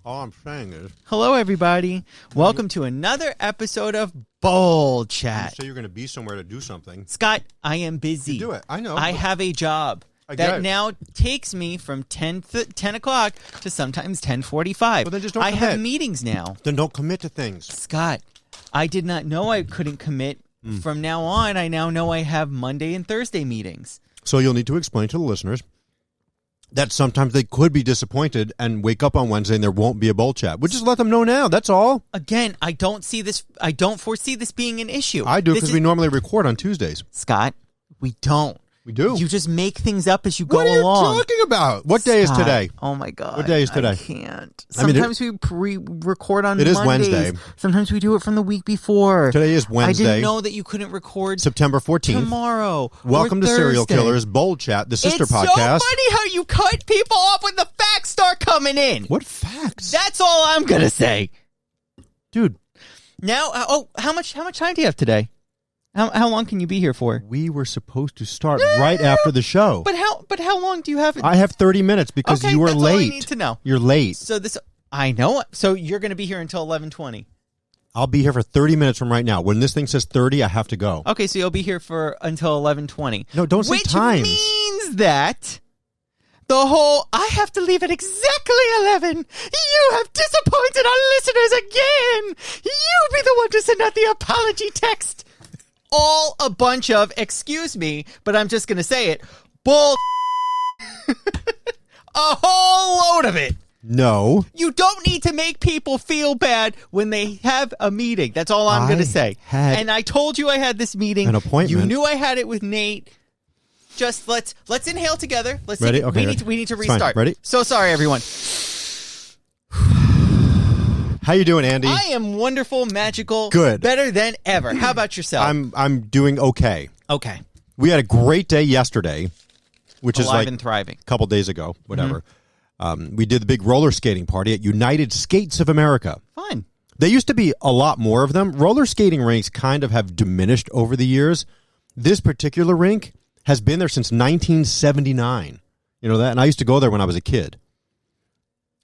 All I'm saying is... Hello, everybody. Welcome to another episode of Bold Chat. You say you're going to be somewhere to do something. Scott, I am busy. You do it. I know. I have a job that now takes me from 10 o'clock to sometimes 10:45. Well, then just don't I commit. have meetings now. Then don't commit to things. Scott, I did not know I couldn't commit. From now on, I now know I have Monday and Thursday meetings. So you'll need to explain to the listeners that sometimes they could be disappointed and wake up on Wednesday and there won't be a Bold Chat. We'll just let them know now. That's all. Again, I don't foresee this being an issue. I do because we normally record on Tuesdays. Scott, we don't. We do. You just make things up as you go along. What are you talking about? What day is today? Oh, my God. What day is today? I can't. Sometimes we record on Mondays. It is Mondays. Wednesday. Sometimes we do it from the week before. Today is Wednesday. I didn't know that you couldn't record September 14th. Tomorrow. Welcome to Serial Killers Bold Chat, the sister podcast. It's so funny how you cut people off when the facts start coming in. What facts? That's all I'm going to say. Dude. Now, how much time do you have today? How long can you be here for? We were supposed to start right after the show. But how long do you have? I have 30 minutes because you were that's late. All I need to know. You're late. So I know. So you're going to be here until 11:20. I'll be here for 30 minutes from right now. When this thing says 30, I have to go. Okay, so you'll be here until 11:20. No, don't say times. Which means that the whole I have to leave at exactly 11. You have disappointed our listeners again. You be the one to send out the apology text. All a bunch of, excuse me, but I'm just going to say it, bull. A whole load of it. No. You don't need to make people feel bad when they have a meeting. That's all I'm going to say. And I told you I had this meeting. An appointment. You knew I had it with Nate. Just let's inhale together. Let's ready? Take it. Okay. We need to It's restart. fine. Ready? So sorry, everyone. How you doing, Andy? I am wonderful, magical, good, better than ever. How about yourself? I'm doing okay. Okay. We had a great day yesterday, which Alive is like and thriving. A couple days ago, whatever. We did the big roller skating party at United Skates of America. Fun. There used to be a lot more of them. Roller skating rinks kind of have diminished over the years. This particular rink has been there since 1979. You know that? And I used to go there when I was a kid.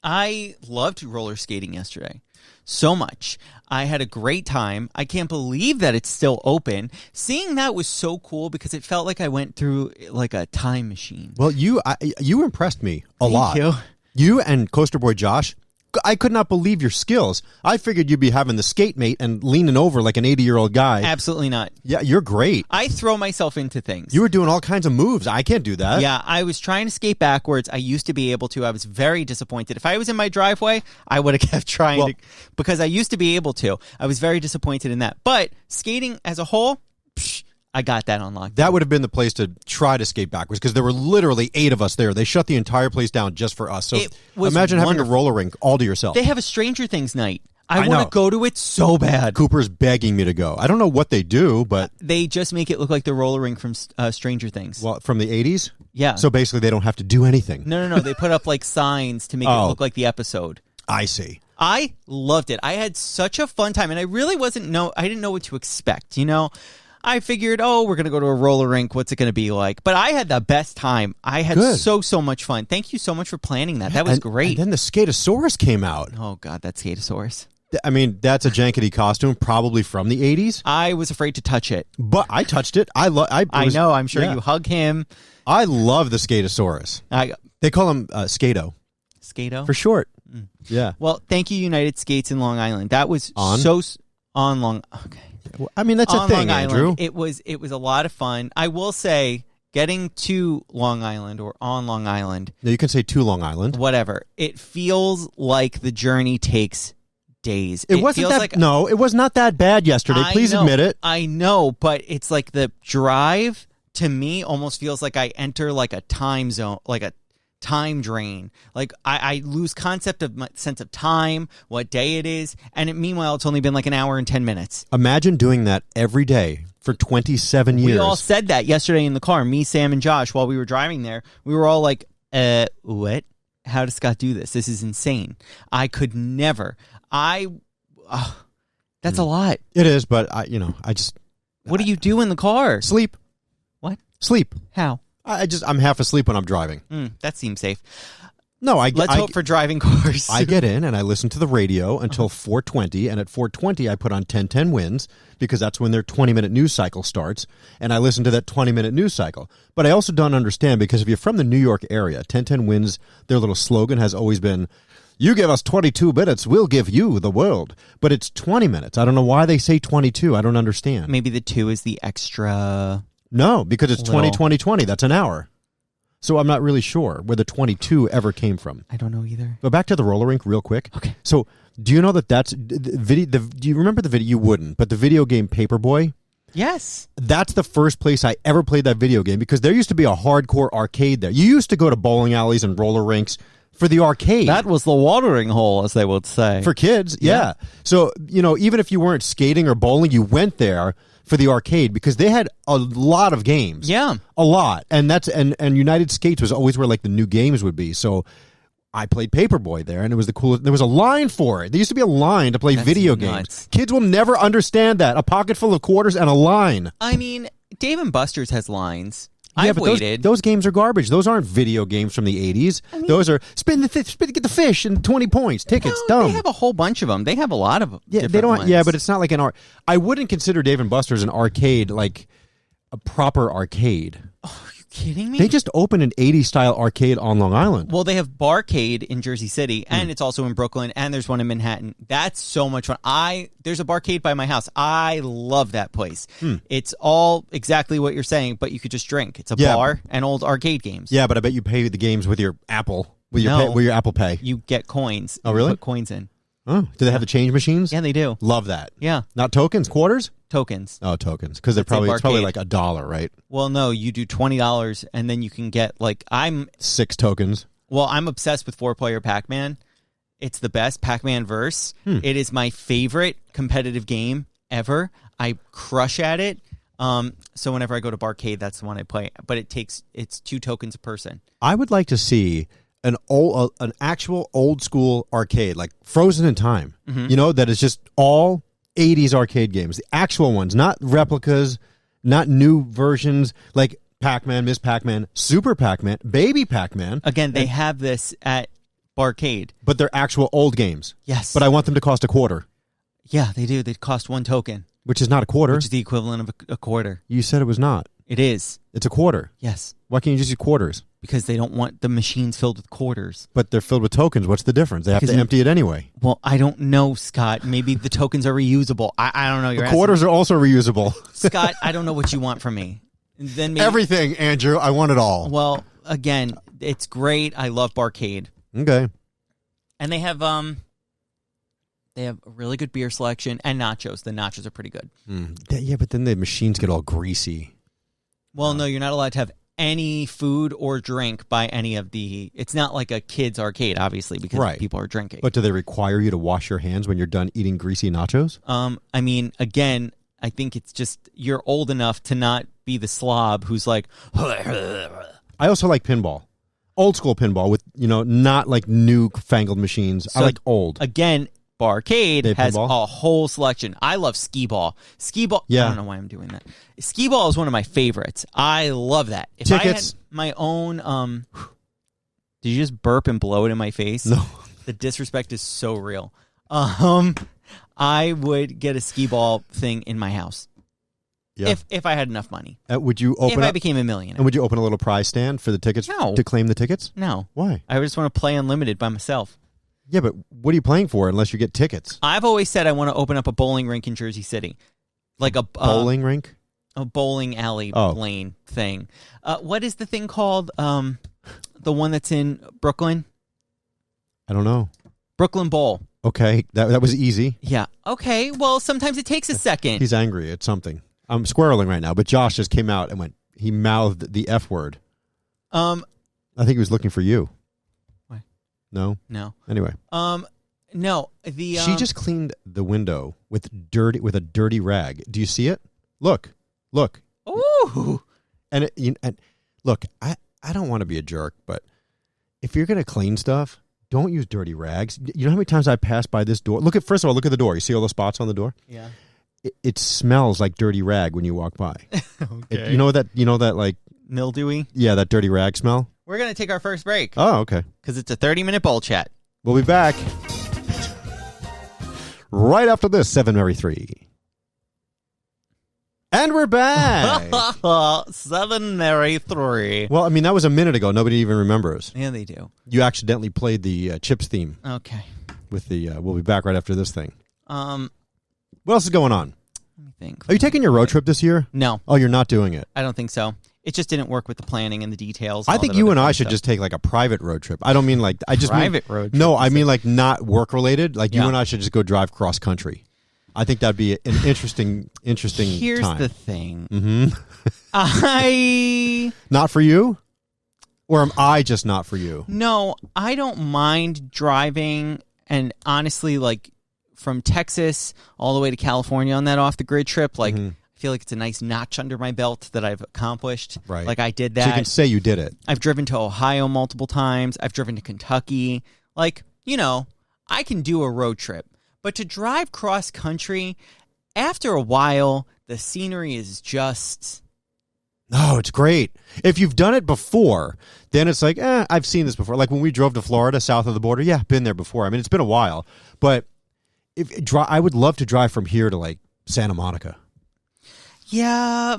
I loved roller skating yesterday so much. I had a great time. I can't believe that it's still open. Seeing that was so cool because it felt like I went through like a time machine. Well, you impressed me a lot. Thank you. You and Coaster Boy Josh, I could not believe your skills. I figured you'd be having the skate mate and leaning over like an 80-year-old guy. Absolutely not. Yeah, you're great. I throw myself into things. You were doing all kinds of moves. I can't do that. Yeah, I was trying to skate backwards. I used to be able to. I was very disappointed. If I was in my driveway, I would have kept trying to, because I used to be able to. I was very disappointed in that. But skating as a whole, I got that unlocked. That would have been the place to try to skate backwards because there were literally 8 of us there. They shut the entire place down just for us. So imagine having a roller rink all to yourself. They have a Stranger Things night. I want to go to it so bad. Cooper's begging me to go. I don't know what they do, but... they just make it look like the roller rink from Stranger Things. Well, from the 80s? Yeah. So basically they don't have to do anything. No. They put up like signs to make it look like the episode. I see. I loved it. I had such a fun time, and I really I didn't know what to expect, you know? I figured, we're going to go to a roller rink. What's it going to be like? But I had the best time. I had so much fun. Thank you so much for planning that. That was great. And then the Scatosaurus came out. Oh, God, that Scatosaurus. I mean, that's a jankety costume, probably from the 80s. I was afraid to touch it. But I touched it. I know. I'm sure you hug him. I love the Scatosaurus. They call him Skato. Skato? For short. Yeah. Well, thank you, United Skates in Long Island. That was on Long... Okay. I mean, that's a thing, Andrew. It was a lot of fun. I will say, getting to Long Island or on Long Island. No, you can say to Long Island. Whatever. It feels like the journey takes days. It wasn't that. No, it was not that bad yesterday. Please admit it. I know, but it's like the drive to me almost feels like I enter like a time zone, like a time drain. Like I lose concept of my sense of time, what day it is, and meanwhile it's only been like an hour and 10 minutes. Imagine doing that every day for 27 years. We all said that yesterday in the car, me, Sam, and Josh, while we were driving there. We were all like, what? How does Scott do this? This is insane. I could never. That's a lot. It is, but I just... What do you do in the car? Sleep. What? Sleep. How? I'm half asleep when I'm driving. That seems safe. No, Let's hope for driving cars. I get in and I listen to the radio until 4:20, and at 4:20 I put on 1010 Wins because that's when their 20-minute news cycle starts, and I listen to that 20-minute news cycle. But I also don't understand, because if you're from the New York area, 1010 Wins, their little slogan has always been, "You give us 22 minutes, we'll give you the world." But it's 20 minutes. I don't know why they say 22. I don't understand. Maybe the 2 is the extra. No, because it's 20, 20, 20. That's an hour. So I'm not really sure where the 22 ever came from. I don't know either. But back to the roller rink real quick. Okay. So do you know that's video? Do you remember the video? You wouldn't, but the video game Paperboy. Yes. That's the first place I ever played that video game, because there used to be a hardcore arcade there. You used to go to bowling alleys and roller rinks for the arcade. That was the watering hole, as they would say. For kids, yeah. So, even if you weren't skating or bowling, you went there for the arcade because they had a lot of games. Yeah. A lot. And and United Skates was always where like the new games would be. So I played Paperboy there, and it was the coolest. There was a line for it. There used to be a line to play video games. Kids will never understand that. A pocket full of quarters and a line. I mean, Dave and Buster's has lines. Yeah, I've but waited. Those games are garbage. Those aren't video games from the 80s. Those are spin, get the fish and 20 points, tickets, dumb. They have a whole bunch of them. They have a lot of different ones. Yeah, but it's not like an art. I wouldn't consider Dave and Buster's an arcade, like a proper arcade. Oh, are you kidding me? They just opened an 80s style arcade on Long Island. Well, they have Barcade in Jersey City, and it's also in Brooklyn, and there's one in Manhattan. That's so much fun. There's a Barcade by my house. I love that place. It's all exactly what you're saying, but you could just drink. It's a bar and old arcade games. Yeah, but I bet you pay the games with your Apple, with your Apple Pay. You get coins. Oh, really? You put coins in. Oh, do they have the change machines? Yeah, they do. Love that. Yeah. Not tokens, quarters? Tokens. Oh, tokens. Because it's probably like $1, right? Well, no, you do $20, and then you can get, 6 tokens. Well, I'm obsessed with 4-player Pac-Man. It's the best. Pac-Man Verse. It is my favorite competitive game ever. I crush at it. So whenever I go to Barcade, that's the one I play. But it's 2 tokens a person. I would like to see an actual old school arcade, like Frozen in Time. That is just all 80s arcade games, the actual ones, not replicas, not new versions like Pac-Man, Miss Pac-Man, Super Pac-Man, Baby Pac-Man. Again, they have this at Barcade, but they're actual old games. Yes, but I want them to cost $0.25. Yeah, they do. They cost 1 token, which is not $0.25. Which is the equivalent of a quarter. You said it was not. It is. It's $0.25. Yes. Why can't you just use quarters? Because they don't want the machines filled with quarters. But they're filled with tokens. What's the difference? They have to empty it anyway. Well, I don't know, Scott. Maybe the tokens are reusable. I don't know. The quarters are also reusable. Scott, I don't know what you want from me. Then maybe, everything, Andrew. I want it all. Well, again, it's great. I love Barcade. Okay. And they have a really good beer selection and nachos. The nachos are pretty good. Yeah, but then the machines get all greasy. Well, no, you're not allowed to have any food or drink by any of the... It's not like a kid's arcade, obviously, because people are drinking. But do they require you to wash your hands when you're done eating greasy nachos? I mean, again, I think it's just you're old enough to not be the slob who's like... I also like pinball. Old school pinball with, not like new-fangled machines. So, I like old. Again... Barcade has a whole selection. I love skee-ball. Skee-ball, I don't know why I'm doing that. Skee-ball is one of my favorites. I love that. If Tickets. I had my own... did you just burp and blow it in my face? No. The disrespect is so real. I would get a skee-ball thing in my house. Yeah. If I had enough money. Would you open? If I became a millionaire. And would you open a little prize stand for the tickets? No. To claim the tickets? No. Why? I just want to play unlimited by myself. Yeah, but what are you playing for unless you get tickets? I've always said I want to open up a bowling rink in Jersey City. Like a bowling rink? A bowling alley lane thing. What is the thing called? The one that's in Brooklyn? I don't know. Brooklyn Bowl. Okay, that was easy. Yeah. Okay, well, sometimes it takes a second. He's angry at something. I'm squirreling right now, but Josh just came out and he mouthed the F word. I think he was looking for you. No. Anyway. No. She just cleaned the window with a dirty rag. Do you see it? Look. Ooh. And look, I don't want to be a jerk, but if you're gonna clean stuff, don't use dirty rags. You know how many times I pass by this door? First of all, look at the door. You see all the spots on the door? Yeah. It smells like dirty rag when you walk by. Okay. You know that like mildewy? Yeah, that dirty rag smell. We're going to take our first break. Oh, okay. Because it's a 30-minute bowl chat. We'll be back right after this, 7 Mary 3. And we're back. 7 Mary 3. Well, I mean, that was a minute ago. Nobody even remembers. Yeah, they do. You accidentally played the Chips theme. Okay. With the, we'll be back right after this thing. What else is going on? Let me think. Are you taking your road trip this year? No. Oh, you're not doing it? I don't think so. It just didn't work with the planning and the details. I think you and I should just take like a private road trip. I don't mean like I just private mean, road trip. No, I mean like not work related. Like you Yeah. and I should just go drive cross country. I think that'd be an interesting Here's time. the thing. Mm-hmm. Not for you? Or am I just not for you? No, I don't mind driving, and honestly, like from Texas all the way to California on that off the grid trip, like I feel like it's a nice notch under my belt that I've accomplished. Right. Like I did that. So you can say you did it. I've driven to Ohio multiple times. I've driven to Kentucky. Like, you know, I can do a road trip. But to drive cross country, after a while, the scenery is just... No, it's great. If you've done it before, then it's like, I've seen this before. Like when we drove to Florida, south of the border, yeah, been there before. I mean, it's been a while. But I would love to drive from here to like Santa Monica. Yeah.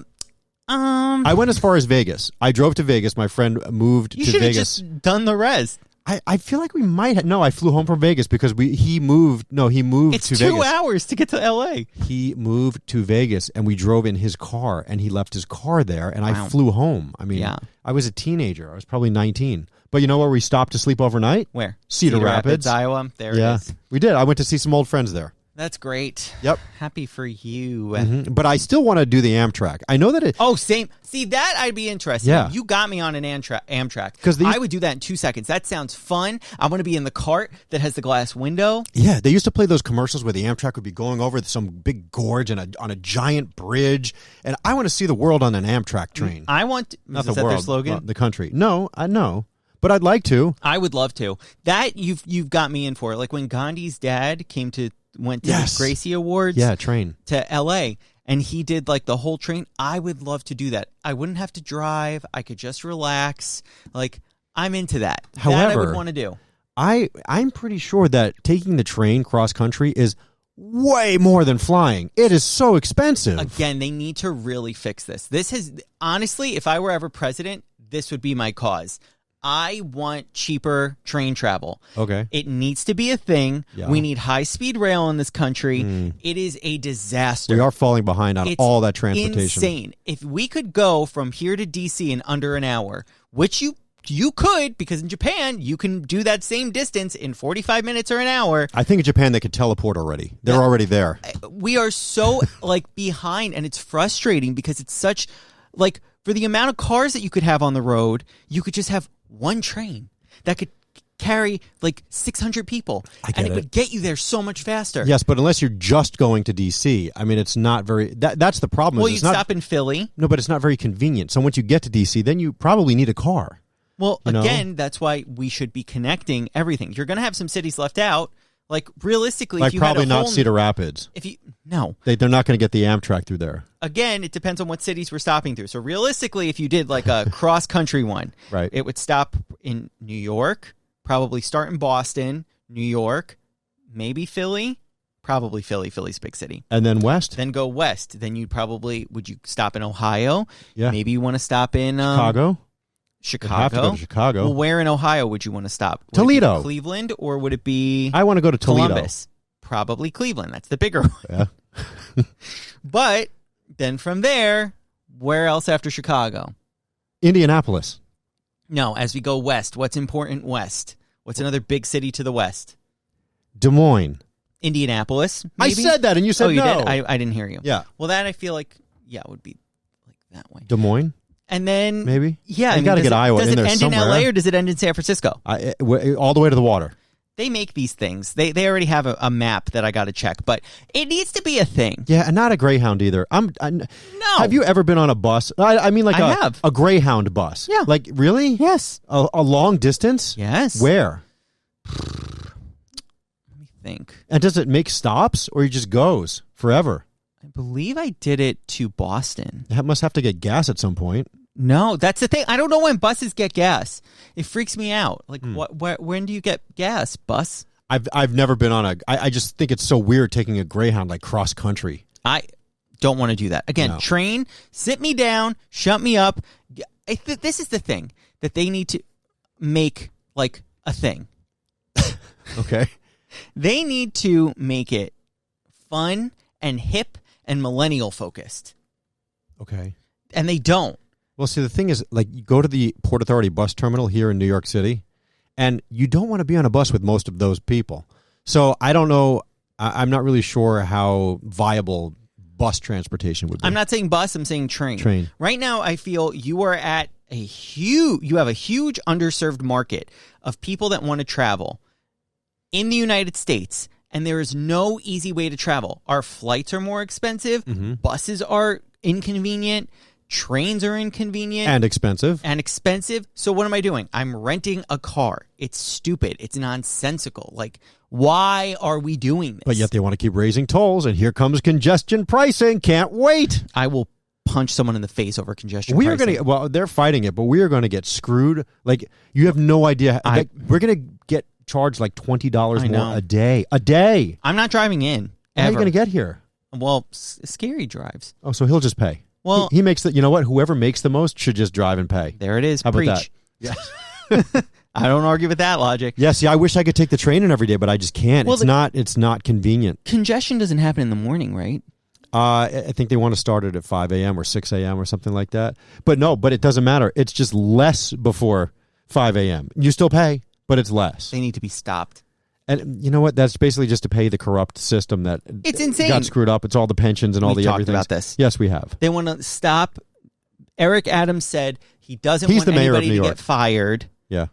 I went as far as Vegas. I drove to Vegas. My friend moved to Vegas. You should have just done the rest. I feel like we might have. No, I flew home from Vegas because he moved to Vegas. It's 2 hours to get to L.A. He moved to Vegas, and we drove in his car, and he left his car there, and Wow. I flew home. I mean, I was a teenager. I was probably 19. But you know where we stopped to sleep overnight? Where? Cedar Rapids, Iowa. There it is. We did. I went to see some old friends there. That's great. Yep. Happy for you. But I still want to do the Amtrak. I know that it... Oh, same. See, that I'd be interested Yeah. in. You got me on an Amtrak. 'Cause I would do that in 2 seconds. That sounds fun. I want to be in the cart that has the glass window. Yeah, they used to play those commercials where the Amtrak would be going over some big gorge and on a giant bridge. And I want to see the world on an Amtrak train. I want... Not is the that world, their slogan? well, the country. No, I know. But I'd like to. I would love to. That you've got me in for. Like when Gandhi's dad went to Yes. the Gracie Awards Train. to L.A., and he did like the whole train. I would love to do that. I wouldn't have to drive. I could just relax. Like, I'm into that. However, that I would want to do. I'm pretty sure that taking the train cross country is way more than flying. It is so expensive. Again, they need to really fix this. This has, honestly, if I were ever president, this would be my cause. I want cheaper train travel. Okay. It needs to be a thing. Yeah. We need high-speed rail in this country. It is a disaster. We are falling behind on It's all that transportation. insane. If we could go from here to D.C. in under an hour, which you could, because in Japan, you can do that same distance in 45 minutes or an hour. I think in Japan they could teleport already. They're already there. We are so like behind, and it's frustrating because it's such like for the amount of cars that you could have on the road, you could just have one train that could carry like 600 people, and it would get you there so much faster. Yes, but unless you're just going to D.C., I mean, it's not very... That's the problem. Well, you stop in Philly. No, but it's not very convenient. So once you get to D.C., then you probably need a car. Well, again, that's why we should be connecting everything. You're going to have some cities left out. Like, realistically, Like if you probably had a not whole... Cedar Rapids. No. They're not going to get the Amtrak through there. Again, it depends on what cities we're stopping through. So realistically, if you did like a cross-country one, right, it would stop in New York, probably start in Boston, New York, maybe Philly, probably Philly. Philly's a big city. And then west? Then go west. Then would you stop in Ohio? Yeah. Maybe you want to stop in... Chicago? Chicago. You'd have to go to Chicago. Well, where in Ohio would you want to stop? Would Toledo. it be Cleveland, or would it be... I want to go to Toledo. Columbus. Probably Cleveland. That's the bigger one. Yeah. But then from there, where else after Chicago? Indianapolis. No, as we go west, what's important west? What's another big city to the west? Des Moines. Indianapolis, maybe? I said that, and you said you no. did? I didn't hear you. Yeah. Well, that I feel like, would be like that way. Des Moines? And then... Maybe? Yeah. You got to get Iowa in there somewhere. Does it end in L.A. or does it end in San Francisco? All the way to the water. They make these things. They already have a map that I got to check, but it needs to be a thing. Yeah, and not a Greyhound either. No. Have you ever been on a bus? I mean, like I have. A Greyhound bus. Yeah. Like, really? Yes. A long distance? Yes. Where? Let me think. And does it make stops, or it just goes forever? I believe I did it to Boston. It must have to get gas at some point. No, that's the thing. I don't know when buses get gas. It freaks me out. Like, when do you get gas, bus? I've never been on I just think it's so weird taking a Greyhound like cross country. I don't want to do that. Again, train, sit me down, shut me up. This is the thing that they need to make like a thing. Okay. They need to make it fun and hip and millennial focused. Okay. And they don't. Well, see, the thing is, like, you go to the Port Authority bus terminal here in New York City, and you don't want to be on a bus with most of those people. So I don't know. I'm not really sure how viable bus transportation would be. I'm not saying bus. I'm saying train. Train. Right now, I feel you are at you have a huge underserved market of people that want to travel in the United States, and there is no easy way to travel. Our flights are more expensive. Mm-hmm. Buses are inconvenient. Trains are inconvenient. And expensive. So what am I doing? I'm renting a car. It's stupid. It's nonsensical. Like, why are we doing this? But yet they want to keep raising tolls, and here comes congestion pricing. Can't wait. I will punch someone in the face over congestion pricing. They're fighting it, but we are going to get screwed. Like, you have no idea. We're going to get charged like $20 more a day. A day. I'm not driving in. How are you going to get here? Well, Scary drives. Oh, so he'll just pay. Well, he makes the. You know what? Whoever makes the most should just drive and pay. There it is. How Preach. about that? Yeah. I don't argue with that logic. Yeah. See, I wish I could take the train in every day, but I just can't. Well, it's not convenient. Congestion doesn't happen in the morning, right? I think they want to start it at 5 a.m. or 6 a.m. or something like that. But it doesn't matter. It's just less before 5 a.m. You still pay, but it's less. They need to be stopped. And you know what? That's basically just to pay the corrupt system that it's insane. Got screwed up. It's all the pensions and all the everything. We talked about this. Yes, we have. They want to stop. Eric Adams said he doesn't want anybody to get fired. Yeah.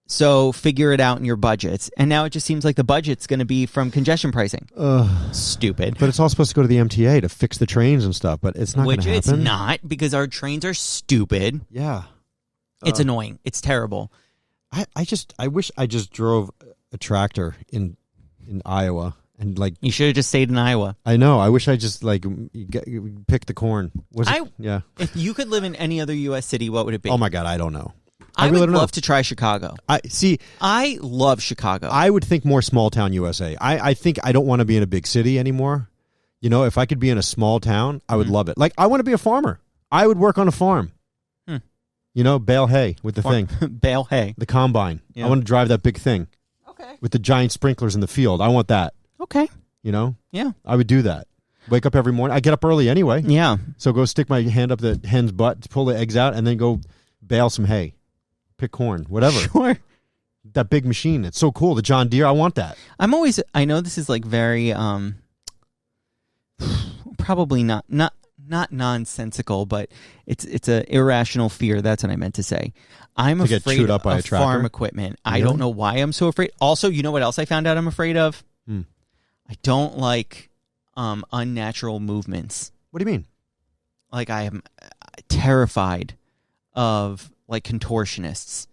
So figure it out in your budgets. And now it just seems like the budget's going to be from congestion pricing. Stupid. But it's all supposed to go to the MTA to fix the trains and stuff, but it's not going to happen. Which it's not, because our trains are stupid. Yeah. It's annoying. It's terrible. I wish I just drove a tractor in Iowa. And like, you should have just stayed in Iowa. I know. I wish I just picked the corn. Yeah. If you could live in any other U.S. city, what would it be? Oh my God, I don't know. I really would love to try Chicago. I love Chicago. I would think more small town USA. I think I don't want to be in a big city anymore. You know, if I could be in a small town, I would love it. Like, I want to be a farmer. I would work on a farm. You know, bale hay with the thing. Bale hay. The combine. Yeah. I want to drive that big thing. Okay. With the giant sprinklers in the field. I want that. Okay. You know? Yeah. I would do that. Wake up every morning. I get up early anyway. Yeah. So go stick my hand up the hen's butt, pull the eggs out, and then go bale some hay. Pick corn. Whatever. Sure. That big machine. It's so cool. The John Deere. I want that. I know this is like very, probably not nonsensical, but it's an irrational fear. That's what I meant to say. I'm afraid get chewed up by a tractor? Farm equipment. Really? I don't know why I'm so afraid. Also, you know what else I found out I'm afraid of? I don't like unnatural movements. What do you mean? Like, I am terrified of like contortionists.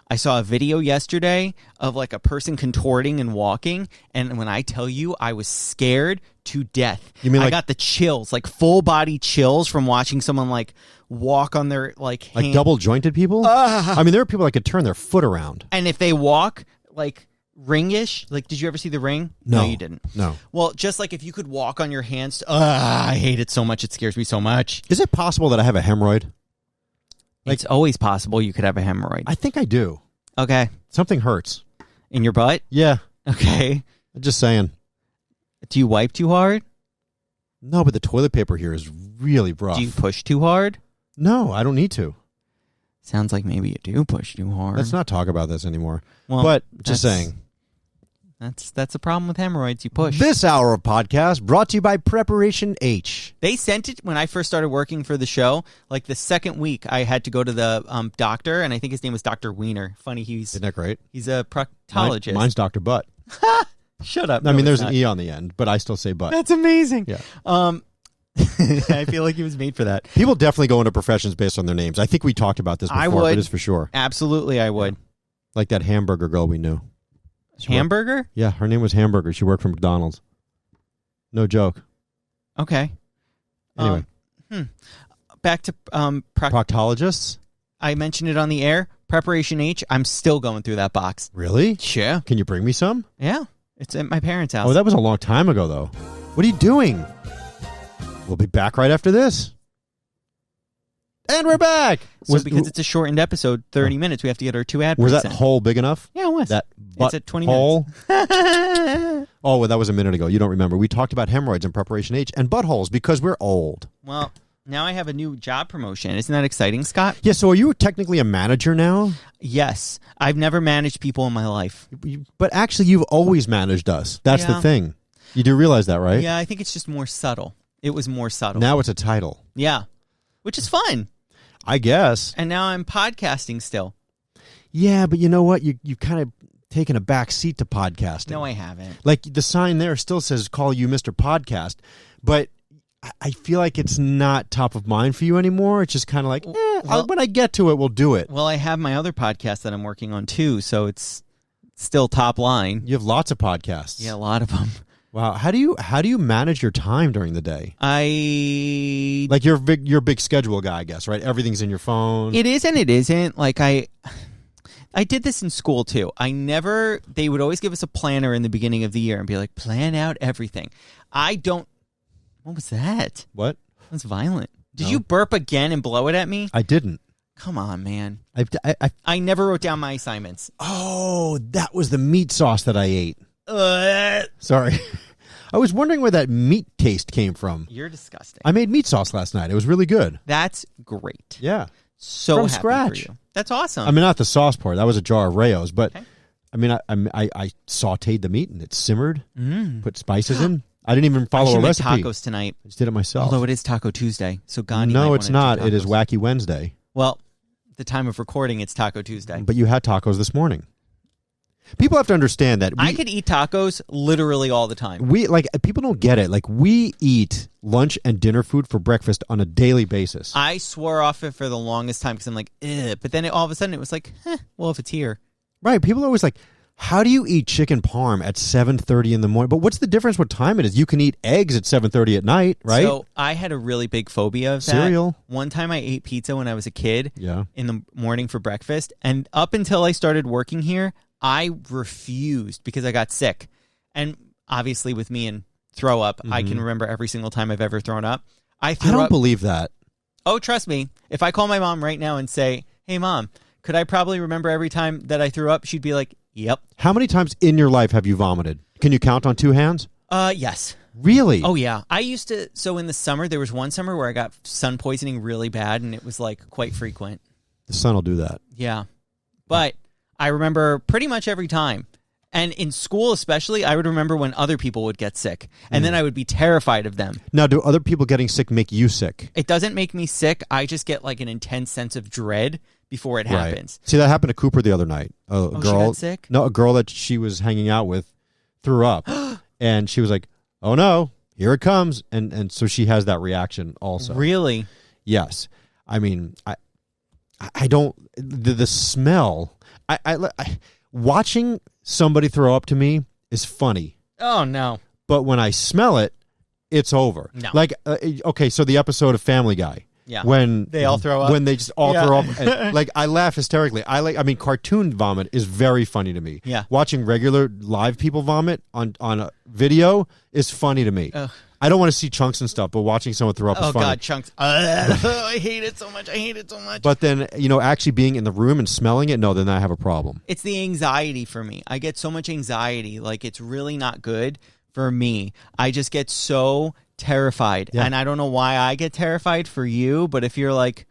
I saw a video yesterday of like a person contorting and walking, and when I tell you, I was scared to death. You mean I got the chills, like full body chills from watching someone like walk on their like hand. Double jointed people? I mean, there are people that could turn their foot around. And if they walk like Ring-ish, like, did you ever see The Ring? No, you didn't. No. Well, just like if you could walk on your hands. I hate it so much. It scares me so much. Is it possible that I have a hemorrhoid? It's always possible you could have a hemorrhoid. I think I do. Okay. Something hurts. In your butt? Yeah. Okay. I'm just saying. Do you wipe too hard? No, but the toilet paper here is really rough. Do you push too hard? No, I don't need to. Sounds like maybe you do push too hard. Let's not talk about this anymore. Well, but just saying. That's a problem with hemorrhoids. You push. This hour of podcast brought to you by Preparation H. They sent it when I first started working for the show. Like the second week, I had to go to the doctor, and I think his name was Dr. Wiener. Funny, isn't that great? He's a proctologist. Mine's Dr. Butt. Shut up. I mean, there's an E on the end, but I still say butt. That's amazing. Yeah. I feel like he was made for that. People definitely go into professions based on their names. I think we talked about this before, I would. But it's for sure. Absolutely, I would. Like that hamburger girl we knew. Hamburger? Yeah, her name was Hamburger. She worked for McDonald's. No joke. Okay. Anyway. back to Proctologists? I mentioned it on the air. Preparation H. I'm still going through that box. Really? Sure. Can you bring me some? Yeah. It's at my parents' house. Oh, that was a long time ago, though. What are you doing? We'll be back right after this. And we're back. So because it's a shortened episode, 30 minutes, we have to get our 2 ad breaks. Was that hole big enough? Yeah, it was. That it's at 20 hole? minutes. Oh, well, that was a minute ago. You don't remember. We talked about hemorrhoids and Preparation H and buttholes because we're old. Well, now I have a new job promotion. Isn't that exciting, Scott? Yeah, so are you technically a manager now? Yes. I've never managed people in my life. But actually, you've always managed us. That's Yeah. the thing. You do realize that, right? Yeah, I think it's just more subtle. It was more subtle. Now it's a title. Yeah. Which is fun. I guess. And now I'm podcasting still. Yeah, but you know what? You kind of taken a back seat to podcasting. No, I haven't. Like the sign there still says call you Mr. Podcast, but I feel like it's not top of mind for you anymore. It's just kind of like, when I get to it, we'll do it. Well, I have my other podcast that I'm working on too, so it's still top line. You have lots of podcasts. Yeah, a lot of them. Wow. How do you manage your time during the day? Like you're a big schedule guy, I guess, right? Everything's in your phone. It is and it isn't. Like I did this in school too. They would always give us a planner in the beginning of the year and be like, plan out everything. What was that? What? That's violent. Did you burp again and blow it at me? I didn't. Come on, man. I never wrote down my assignments. Oh, that was the meat sauce that I ate. Sorry. I was wondering where that meat taste came from. You're disgusting. I made meat sauce last night. It was really good. That's great. Yeah. So From happy scratch. for you. That's awesome. I mean, not the sauce part. That was a jar of Rayo's, but Okay. I mean, I sauteed the meat and it simmered. Put spices in. I didn't even follow a make recipe. tacos tonight. I just did it myself. Although it is Taco Tuesday, so Gandhi might No, wanna it's do not. It is tacos. Wacky Wednesday. Well, the time of recording, it's Taco Tuesday. But you had tacos this morning. People have to understand that I could eat tacos literally all the time. people don't get it. Like we eat lunch and dinner food for breakfast on a daily basis. I swore off it for the longest time because I'm like, ugh. But then all of a sudden it was like, well, if it's here. Right. People are always like, how do you eat chicken parm at 7:30 in the morning? But what's the difference what time it is? You can eat eggs at 7:30 at night, right? So I had a really big phobia of that. Cereal. One time I ate pizza when I was a kid Yeah. in the morning for breakfast. And up until I started working here, I refused because I got sick. And obviously with me and throw up, I can remember every single time I've ever thrown up. I don't believe that. Oh, trust me. If I call my mom right now and say, hey, Mom, could I probably remember every time that I threw up? She'd be like, yep. How many times in your life have you vomited? Can you count on 2 hands? Yes. Really? Oh, yeah. I used to. So in the summer, there was one summer where I got sun poisoning really bad, and it was like quite frequent. The sun will do that. Yeah. But I remember pretty much every time. And in school especially, I would remember when other people would get sick. And then I would be terrified of them. Now, do other people getting sick make you sick? It doesn't make me sick. I just get like an intense sense of dread before it happens. See, that happened to Cooper the other night. A girl, she got sick? No, a girl that she was hanging out with threw up. And she was like, oh no, here it comes. And so she has that reaction also. Really? Yes. I mean, I don't, the smell, watching somebody throw up to me is funny. Oh, no. But when I smell it, it's over. No. Like, okay, so the episode of Family Guy. Yeah. When they all throw up. When they just all throw up. And, like, I laugh hysterically. I mean, cartoon vomit is very funny to me. Yeah. Watching regular live people vomit on a video is funny to me. Ugh. I don't want to see chunks and stuff, but watching someone throw up is funny. Oh, God, chunks. I hate it so much. I hate it so much. But then, actually being in the room and smelling it, no, then I have a problem. It's the anxiety for me. I get so much anxiety. Like, it's really not good for me. I just get so terrified. Yeah. And I don't know why I get terrified for you, but if you're like,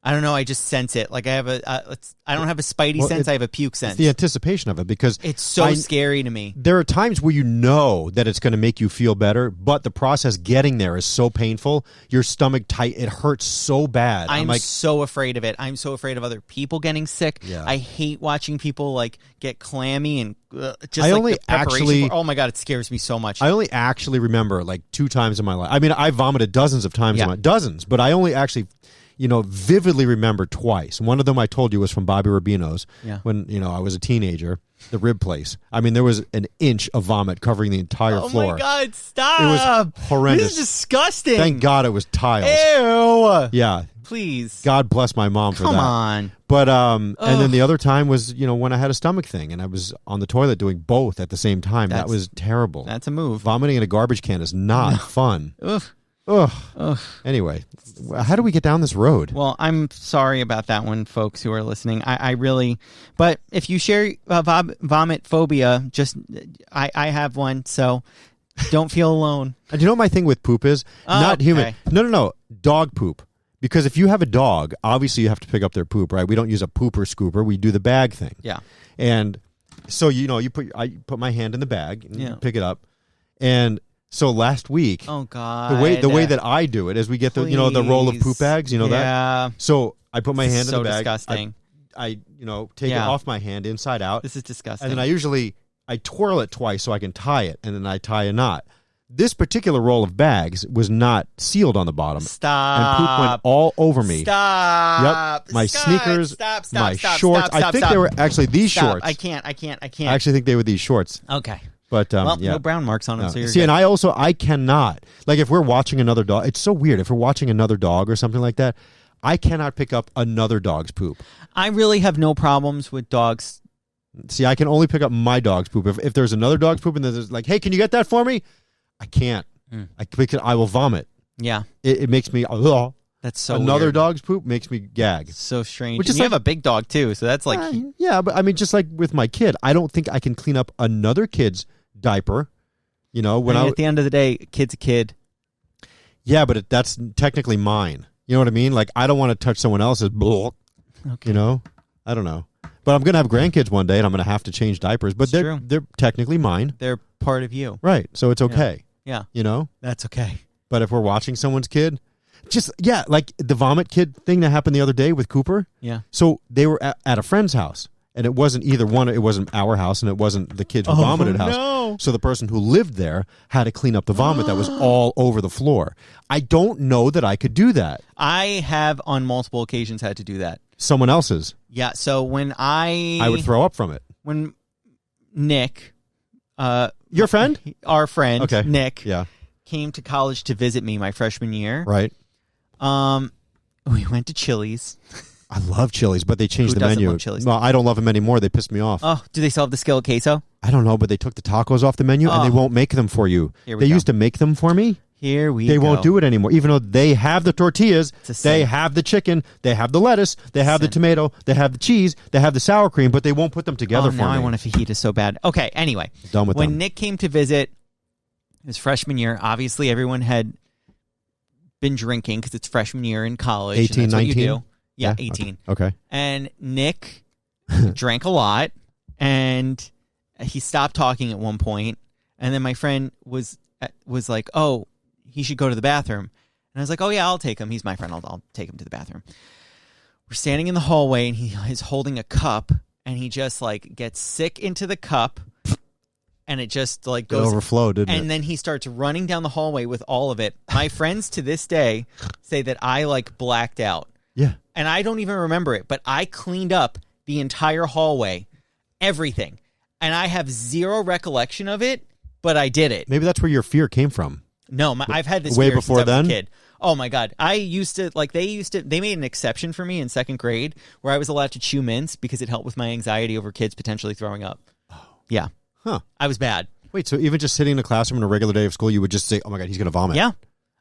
I don't know, I just sense it. Like I have I don't have a spidey sense, I have a puke sense. It's the anticipation of it because it's so scary to me. There are times where you know that it's going to make you feel better, but the process getting there is so painful. Your stomach tight, it hurts so bad. I'm like so afraid of it. I'm so afraid of other people getting sick. Yeah. I hate watching people like get clammy and just I like only the preparation actually oh my God, it scares me so much. I only actually remember like 2 times in my life. I mean, I vomited dozens of times dozens, but I only actually vividly remember twice. One of them I told you was from Bobby Rubino's when, I was a teenager, the rib place. I mean, there was an inch of vomit covering the entire floor. Oh my God, stop. It was horrendous. This is disgusting. Thank God it was tiles. Ew. Yeah. Please. God bless my mom for that. Come on. But and then the other time was, when I had a stomach thing and I was on the toilet doing both at the same time. That was terrible. That's a move. Vomiting in a garbage can is not fun. Ugh. Ugh. Anyway, how do we get down this road? Well, I'm sorry about that one, folks who are listening. I really, but if you share vomit phobia, I have one, so don't feel alone. Do you know what my thing with poop is? Not human. No. Dog poop. Because if you have a dog, obviously you have to pick up their poop, right? We don't use a pooper scooper. We do the bag thing. Yeah. And so, I put my hand in the bag and pick it up. And so last week, oh God, the way that I do it is we get the roll of poop bags, that. Yeah. So I put my hand in the bag. Disgusting. I take it off my hand inside out. This is disgusting. And then I twirl it twice so I can tie it, and then I tie a knot. This particular roll of bags was not sealed on the bottom. Stop. And poop went all over me. Stop. Yep. My sneakers, stop, my shorts. I think they were actually these shorts. I can't. I actually think they were these shorts. Okay. But no brown marks on them. No. So you're See, good. and I cannot. Like if we're watching another dog, it's so weird. If we're watching another dog or something like that, I cannot pick up another dog's poop. I really have no problems with dogs. See, I can only pick up my dog's poop. If there's another dog's poop and there's like, hey, can you get that for me? I can't. I will vomit. Yeah. It makes me. That's so another weird. Dog's poop makes me gag. So strange. Which is you have a big dog too, so that's like yeah. But I mean, just like with my kid, I don't think I can clean up another kid's diaper. At the end of the day, a kid's a kid. Yeah, but that's technically mine. You know what I mean? Like I don't want to touch someone else's. Okay. I don't know. But I'm going to have grandkids one day, and I'm going to have to change diapers. But they're technically mine. They're part of you. Right. So it's okay. Yeah. That's okay. But if we're watching someone's kid, like the vomit kid thing that happened the other day with Cooper. Yeah. So they were at a friend's house, and it wasn't either one. It wasn't our house, and it wasn't the kids who vomited house. No. So the person who lived there had to clean up the vomit that was all over the floor. I don't know that I could do that. I have on multiple occasions had to do that. Someone else's. Yeah. So when I would throw up from it. When Nick, your friend, our friend, okay. Nick, yeah, came to college to visit me my freshman year. Right. We went to Chili's. I love Chili's, but they changed Who the menu. Love Chili's? No, I don't love them anymore. They pissed me off. Oh, do they still have the skillet queso? I don't know, but they took the tacos off the menu and they won't make them for you. They used to make them for me. Here we go. They go. won't do it anymore, even though they have the tortillas, they have the chicken, they have the lettuce, they have the tomato, they have the cheese, they have the sour cream, but they won't put them together for me. Now I want a fajita so bad. Okay, anyway. Done with when them. Nick came to visit his freshman year, obviously everyone had been drinking because it's freshman year in college. 18, and that's 19? What you do. Yeah, 18. Okay. And Nick drank a lot, and he stopped talking at one point, and then my friend was like, oh, he should go to the bathroom. And I was like, oh, yeah, I'll take him. He's my friend. I'll take him to the bathroom. We're standing in the hallway, and he is holding a cup, and he just, like, gets sick into the cup, and it just, like, goes... It overflowed, didn't it? And then he starts running down the hallway with all of it. My friends to this day say that I, like, blacked out. Yeah. And I don't even remember it, but I cleaned up the entire hallway, everything. And I have zero recollection of it, but I did it. Maybe that's where your fear came from. No, I've had this way fear before since I was then? a kid. Oh my God. I used to, like, they made an exception for me in second grade where I was allowed to chew mints because it helped with my anxiety over kids potentially throwing up. Oh. Yeah. Huh. I was bad. Wait, so even just sitting in a classroom in a regular day of school, you would just say, oh my God, he's going to vomit. Yeah.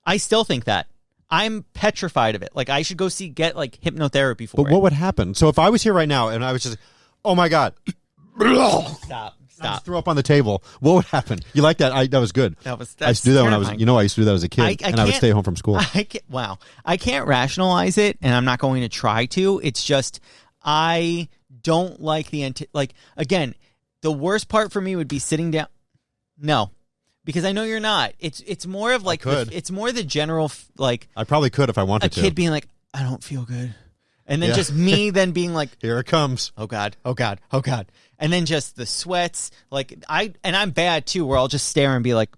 I still think that. I'm petrified of it. Like, I should go get like hypnotherapy for it. But what would happen? So if I was here right now and I was just, oh my God. Stop. I just threw up on the table. What would happen? You like that? That was good. I used to do that when I was, I used to do that as a kid, and I would stay home from school. I can't rationalize it, and I'm not going to try to. It's just, I don't like again, the worst part for me would be sitting down. No. Because I know you're not. It's more of like it's more the general like I probably could if I wanted to. A kid being like, I don't feel good. And then just me then being like, here it comes. Oh God, oh God, oh God. And then just the sweats. Like I'm bad too, where I'll just stare and be like,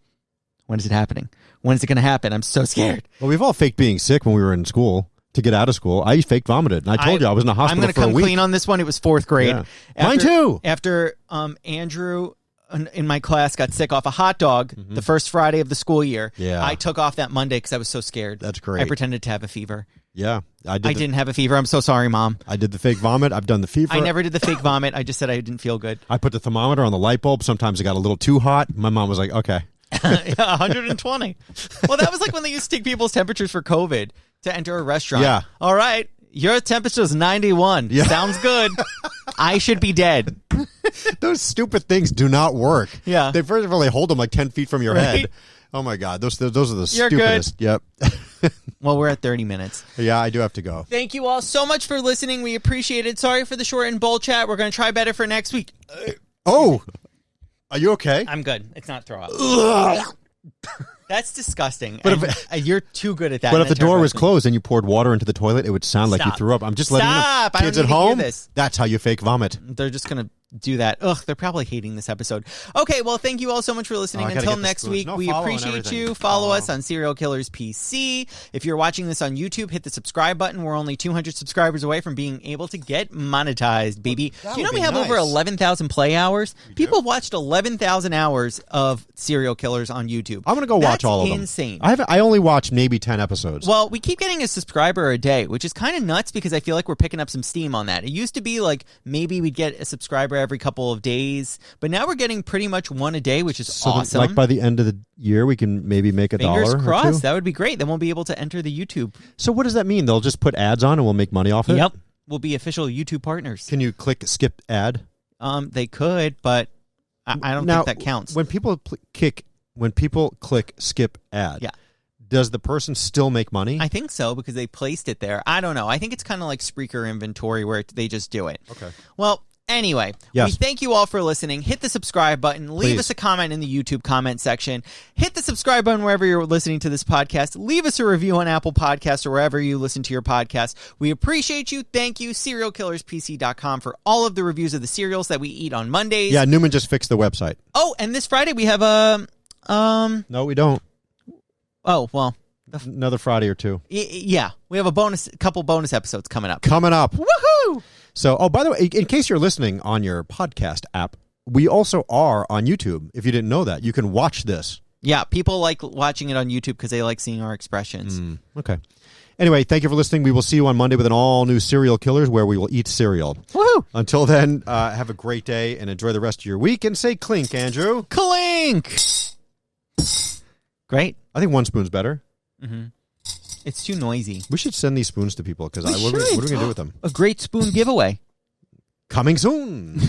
when is it happening? When is it gonna happen? I'm so scared. Well, we've all faked being sick when we were in school to get out of school. I faked vomited, and I told you I was in the hospital for a week. I'm gonna come clean on this one. It was fourth grade. Yeah. Mine too. After Andrew in my class got sick off a hot dog the first Friday of the school year. Yeah. I took off that Monday because I was so scared. That's great. I pretended to have a fever. Yeah. I didn't have a fever. I'm so sorry, Mom. I did the fake vomit. I've done the fever. I never did the fake vomit. I just said I didn't feel good. I put the thermometer on the light bulb. Sometimes it got a little too hot. My mom was like, okay. Yeah, 120. Well, that was like when they used to take people's temperatures for COVID to enter a restaurant. Yeah. All right. Your temperature is 91. Yeah. Sounds good. I should be dead. Those stupid things do not work. Yeah. They first of all, they hold them like 10 feet from your Right? head. Oh my God. Those are the You're stupidest. Yep. Well, we're at 30 minutes. Yeah, I do have to go. Thank you all so much for listening. We appreciate it. Sorry for the short and bold chat. We're going to try better for next week. Oh, are you okay? I'm good. It's not throw up. That's disgusting. But And you're too good at that. But And if the that door was terrifies me. closed and you poured water into the toilet, it would sound like you Stop. threw up. I'm just letting you know. Stop. I Kids don't at need to hear home, this. that's how you fake vomit. They're just going to do that. Ugh, they're probably hating this episode. Okay, well, thank you all so much for listening. Oh, I gotta Until get the next spoons. week, No, we follow and appreciate everything. you. Follow Follow. us on Serial Killers PC. If you're watching this on YouTube, hit the subscribe button. We're only 200 subscribers away from being able to get monetized, baby. That Do you know would we be have over nice. 11,000 play hours? People watched 11,000 hours of Serial Killers on YouTube. I'm going to go watch That's all of them. insane. I only watched maybe 10 episodes. Well, we keep getting a subscriber a day, which is kind of nuts because I feel like we're picking up some steam on that. It used to be like maybe we'd get a subscriber every couple of days, but now we're getting pretty much one a day, which is so awesome. like by the end of the year, we can maybe make a Fingers dollar or crossed. two? That would be great. Then we'll be able to enter the YouTube. So what does that mean? They'll just put ads on and we'll make money off it? Yep. We'll be official YouTube partners. Can you click skip ad? They could, but I don't Now, think that counts. When people click skip ad, Yeah. does the person still make money? I think so because they placed it there. I don't know. I think it's kind of like Spreaker inventory where they just do it. Okay. Well, anyway, Yes. we thank you all for listening. Hit the subscribe button. Leave Please. us a comment in the YouTube comment section. Hit the subscribe button wherever you're listening to this podcast. Leave us a review on Apple Podcasts or wherever you listen to your podcast. We appreciate you. Thank you. SerialKillersPC.com for all of the reviews of the cereals that we eat on Mondays. Yeah, Newman just fixed the website. Oh, and this Friday we have No, we don't. oh, well, Another Friday or two. yeah, we have a couple bonus episodes coming up. Coming up. Woohoo! So, oh, by the way, in case you're listening on your podcast app, we also are on YouTube. If you didn't know that, you can watch this. Yeah, people like watching it on YouTube because they like seeing our expressions. Okay. Anyway, thank you for listening. We will see you on Monday with an all-new Serial Killers where we will eat cereal. Woohoo! Until then, have a great day and enjoy the rest of your week. And say clink, Andrew. Clink! Great. I think one spoon's better. It's too noisy. We should send these spoons to people because what are we going to do with them? A great spoon giveaway. Coming soon.